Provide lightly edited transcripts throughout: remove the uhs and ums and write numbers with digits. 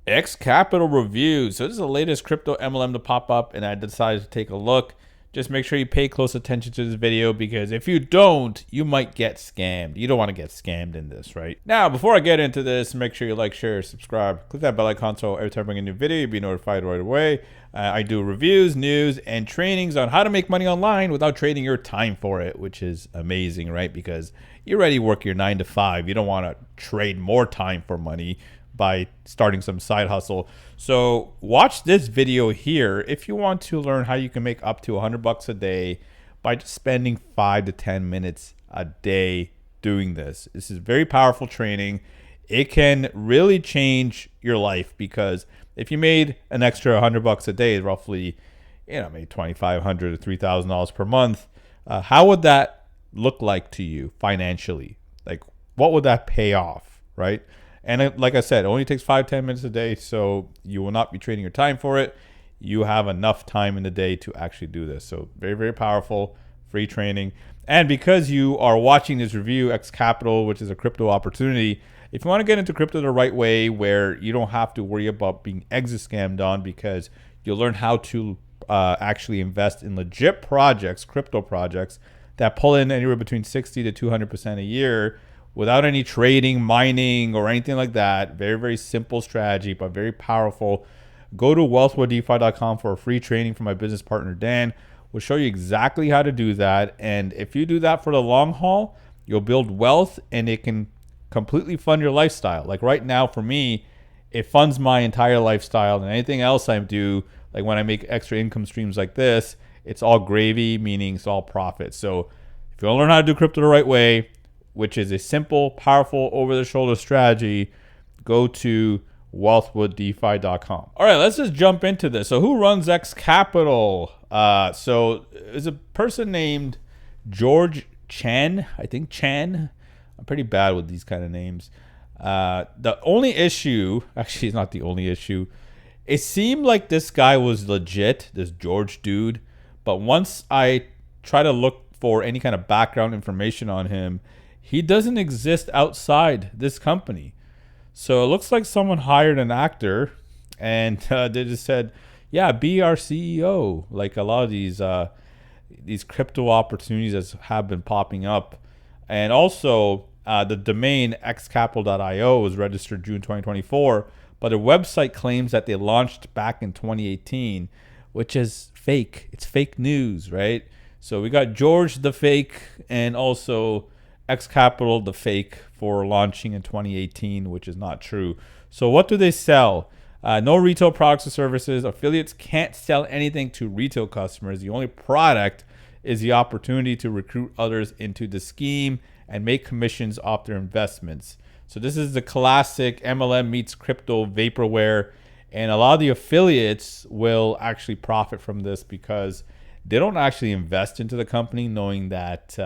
X Capital Review. So this is the latest crypto MLM to pop up, and I decided to take a look. Just make sure you pay close attention to this video, because if you don't, you might get scammed. You don't want to get scammed in this, right? Now, before I get into this, make sure you like, share, subscribe. Click that bell icon so every time I bring a new video, you'll be notified right away. I do reviews, news, and trainings on how to make money online without trading your time for it, which is amazing, right? Because you already work your 9 to 5. You don't want to trade more time for money by starting some side hustle. So watch this video here if you want to learn how you can make up to $100 a day by just spending 5 to 10 minutes a day doing this. This is very powerful training. It can really change your life, because if you made an extra $100 a day, roughly, maybe $2,500 to $3,000 per month, how would that look like to you financially? Like, what would that pay off, right? And like I said, it only takes 5-10 minutes a day, so you will not be trading your time for it. You have enough time in the day to actually do this. So very, very powerful, free training. And because you are watching this review, X Capital, which is a crypto opportunity, if you want to get into crypto the right way, where you don't have to worry about being exit scammed on, because you'll learn how to actually invest in legit projects, crypto projects, that pull in anywhere between 60 to 200% a year, without any trading, mining, or anything like that. Very, very simple strategy, but very powerful. Go to wealthwithdefi.com for a free training from my business partner, Dan. We'll show you exactly how to do that. And if you do that for the long haul, you'll build wealth, and it can completely fund your lifestyle. Like right now, for me, it funds my entire lifestyle, and anything else I do, like when I make extra income streams like this, it's all gravy, meaning it's all profit. So if you want to learn how to do crypto the right way, which is a simple, powerful, over-the-shoulder strategy, go to wealthwithdefi.com. All right, let's just jump into this. So who runs X Capital? So there's a person named George Chuen. I think Chuen. I'm pretty bad with these kind of names. The only issue, actually it's not the only issue, it seemed like this guy was legit, this George dude. But once I try to look for any kind of background information on him, he doesn't exist outside this company. So it looks like someone hired an actor, and they just said, yeah, be our CEO. Like a lot of these crypto opportunities that have been popping up. And also the domain xcapital.io was registered June 2024, but their website claims that they launched back in 2018, which is fake. It's fake news, right? So we got George the fake, and also X Capital the fake, for launching in 2018, which is not true. So what do they sell? No retail products or services. Affiliates can't sell anything to retail customers. The only product is the opportunity to recruit others into the scheme and make commissions off their investments. So this is the classic MLM meets crypto vaporware, and a lot of the affiliates will actually profit from this, because they don't actually invest into the company knowing that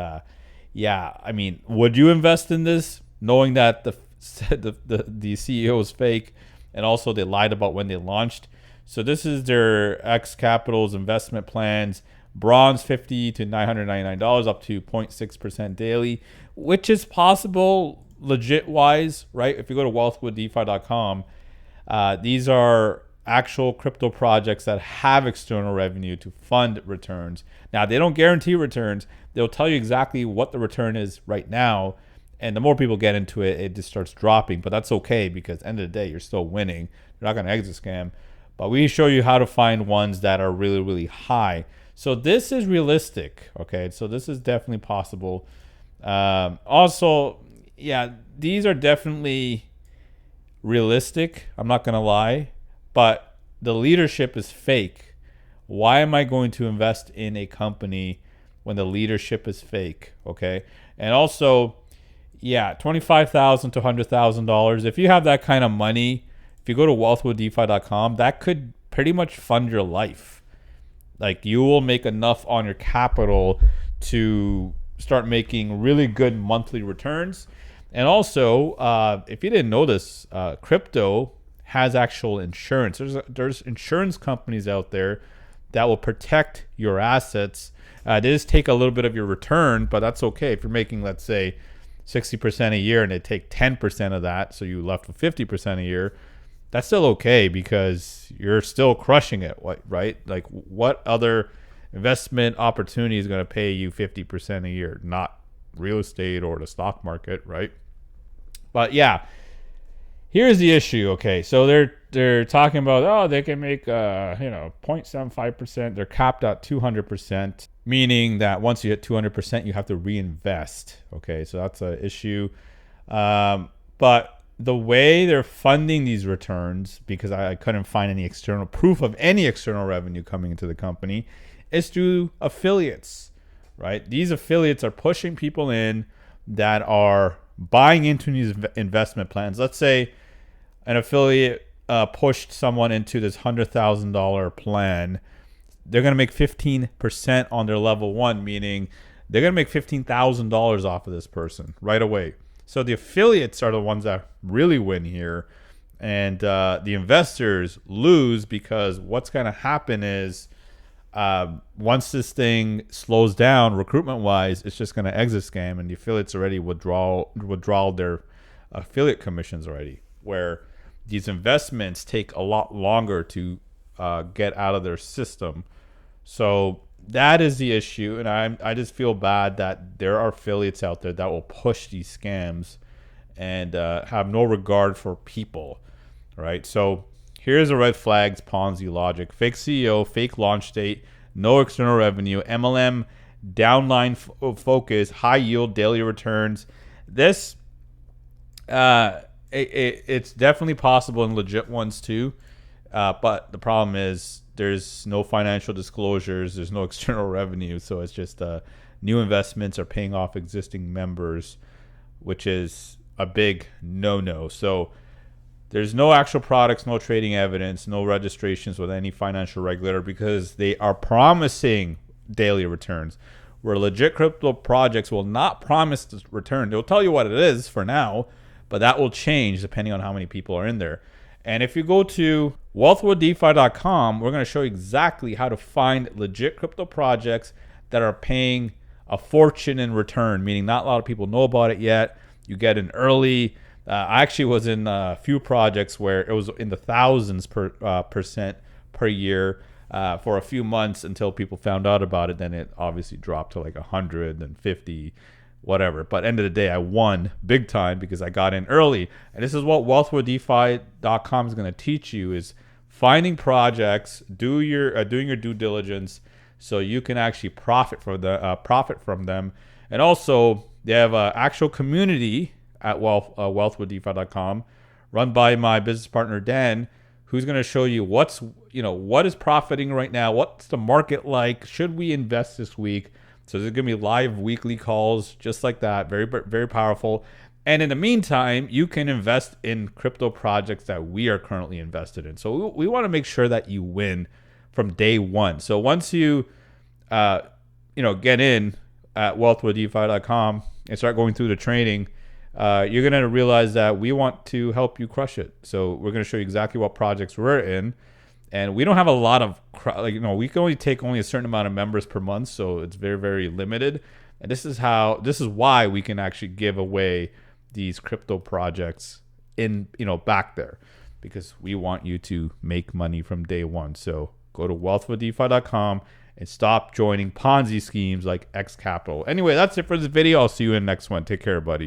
would you invest in this knowing that the CEO is fake, and also they lied about when they launched? So this is their X Capital's investment plans: bronze $50 to $999, up to 0.6% daily, which is possible legit wise, right? If you go to wealthwithdefi.com, these are actual crypto projects that have external revenue to fund returns. Now, they don't guarantee returns. They'll tell you exactly what the return is right now. And the more people get into it, it just starts dropping. But that's okay, because at the end of the day, you're still winning. You're not going to exit scam. But we show you how to find ones that are really, really high. So this is realistic, okay? So this is definitely possible. Also, yeah, these are definitely realistic. I'm not going to lie. But the leadership is fake. Why am I going to invest in a company when the leadership is fake? Okay. And also, yeah, $25,000 to $100,000. If you have that kind of money, if you go to wealthwithdefi.com, that could pretty much fund your life. Like, you will make enough on your capital to start making really good monthly returns. And also, if you didn't know this, crypto has actual insurance. There's insurance companies out there that will protect your assets. They just take a little bit of your return, but that's okay. If you're making, let's say, 60% a year, and they take 10% of that, so you left with 50% a year, that's still okay because you're still crushing it, right? Like, what other investment opportunity is going to pay you 50% a year? Not real estate or the stock market, right? But yeah, here's the issue. Okay, so they're talking about, oh, they can make 0.75%. They're capped at 200%, meaning that once you hit 200%, you have to reinvest. Okay, so that's an issue. But the way they're funding these returns, because I couldn't find any external proof of any external revenue coming into the company, is through affiliates, right? These affiliates are pushing people in that are buying into these investment plans. Let's say an affiliate pushed someone into this $100,000 plan. They're going to make 15% on their level one, meaning they're going to make $15,000 off of this person right away. So the affiliates are the ones that really win here. And the investors lose because what's going to happen is once this thing slows down recruitment-wise, it's just going to exit scam, and the affiliates already withdraw their affiliate commissions already, where these investments take a lot longer to get out of their system. So that is the issue, and I just feel bad that there are affiliates out there that will push these scams and have no regard for people, right? So here's the red flags, Ponzi logic: fake CEO, fake launch date, no external revenue, MLM, downline focus, high yield daily returns. This it's definitely possible in legit ones too, but the problem is there's no financial disclosures, there's no external revenue, so it's just new investments are paying off existing members, which is a big no-no. So there's no actual products, no trading evidence, no registrations with any financial regulator because they are promising daily returns, where legit crypto projects will not promise this return. They'll tell you what it is for now, but that will change depending on how many people are in there. And if you go to wealthwithdefi.com, we're going to show you exactly how to find legit crypto projects that are paying a fortune in return, meaning not a lot of people know about it yet. You get in early. I actually was in a few projects where it was in the thousands percent per year for a few months until people found out about it. Then it obviously dropped to like 100 and 50, whatever. But end of the day, I won big time because I got in early. And this is what wealthwithdefi.com is going to teach you: is finding projects, doing your due diligence, so you can actually profit from them. And also, they have an actual community at wealthwithdefi.com, run by my business partner Dan, who's going to show you what is profiting right now, what's the market like, should we invest this week. So there's going to be live weekly calls just like that, very, very powerful. And in the meantime, you can invest in crypto projects that we are currently invested in. So we want to make sure that you win from day one. So once you get in at wealthwithdefi.com and start going through the training, you're going to realize that we want to help you crush it. So we're going to show you exactly what projects we're in. And we don't have a lot of, we can only take a certain amount of members per month. So it's very, very limited. And this is why we can actually give away these crypto projects back there, because we want you to make money from day one. So go to wealthwithdefi.com and stop joining Ponzi schemes like X Capital. Anyway, that's it for this video. I'll see you in the next one. Take care, buddy.